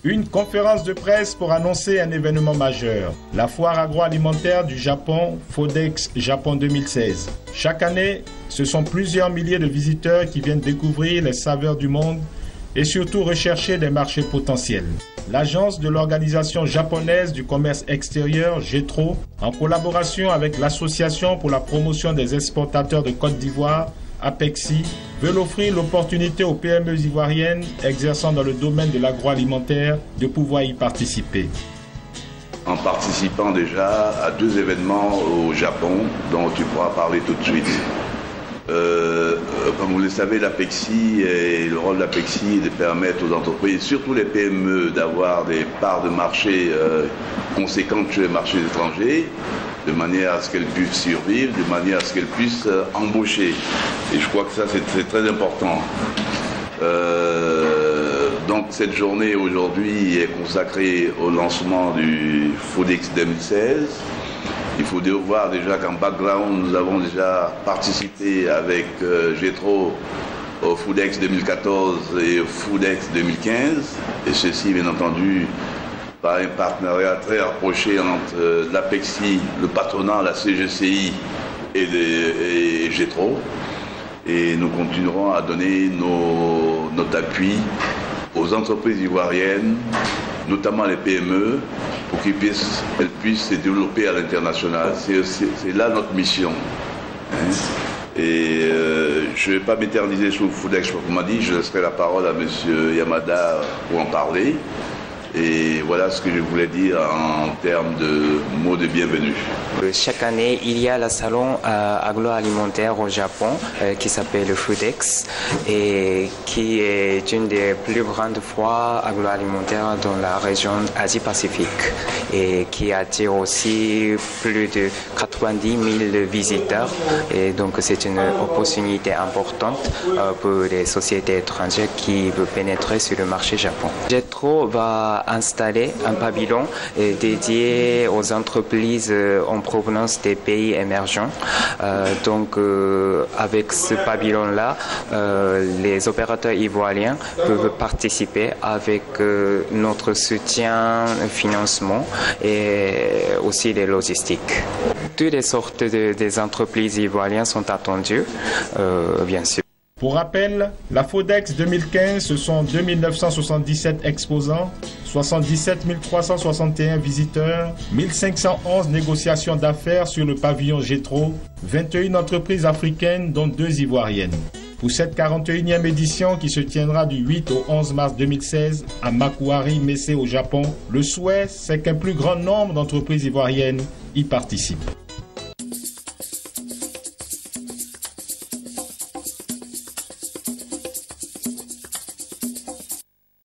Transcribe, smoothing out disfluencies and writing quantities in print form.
Une conférence de presse pour annoncer un événement majeur, la foire agroalimentaire du Japon, FODEX Japon 2016. Chaque année, ce sont plusieurs milliers de visiteurs qui viennent découvrir les saveurs du monde et surtout rechercher des marchés potentiels. L'agence de l'Organisation japonaise du commerce extérieur, JETRO, en collaboration avec l'Association pour la promotion des exportateurs de Côte d'Ivoire, APEXI, veut offrir l'opportunité aux PME ivoiriennes exerçant dans le domaine de l'agroalimentaire de pouvoir y participer. En participant déjà à 2 événements au Japon dont tu pourras parler tout de suite. Comme vous le savez, l'APEXI et le rôle de l'APEXI est de permettre aux entreprises, surtout les PME, d'avoir des parts de marché conséquentes sur les marchés étrangers, de manière à ce qu'elles puissent survivre, de manière à ce qu'elles puissent embaucher. Et je crois que ça, c'est très important. Donc cette journée aujourd'hui est consacrée au lancement du FODEX 2016. Il faut voir déjà qu'en background, nous avons déjà participé avec JETRO au FODEX 2014 et au FODEX 2015. Et ceci, bien entendu, par un partenariat très rapproché entre l'APEXI, le patronat, la CGCI et JETRO. Et nous continuerons à donner notre appui aux entreprises ivoiriennes, notamment les PME, pour qu'elles puissent se développer à l'international. C'est là notre mission. Et je ne vais pas m'éterniser sur le FODEX, comme on m'a dit, je laisserai la parole à M. Yamada pour en parler. Et voilà ce que je voulais dire en termes de mots de bienvenue. Chaque année, il y a le salon agroalimentaire au Japon qui s'appelle le FODEX et qui est une des plus grandes foires agroalimentaires dans la région Asie-Pacifique et qui attire aussi plus de 90 000 visiteurs. Et donc, c'est une opportunité importante pour les sociétés étrangères qui veulent pénétrer sur le marché Japon. JETRO va installer un pavillon dédié aux entreprises en provenance des pays émergents. Avec ce pavillon-là, les opérateurs ivoiriens peuvent participer avec notre soutien, financement et aussi les logistiques. Toutes les sortes des entreprises ivoiriennes sont attendues, bien sûr. Pour rappel, la FODEX 2015, ce sont 2 977 exposants, 77 361 visiteurs, 1511 négociations d'affaires sur le pavillon JETRO, 21 entreprises africaines dont 2 ivoiriennes. Pour cette 41e édition qui se tiendra du 8 au 11 mars 2016 à Makuhari, Messe au Japon, le souhait c'est qu'un plus grand nombre d'entreprises ivoiriennes y participent.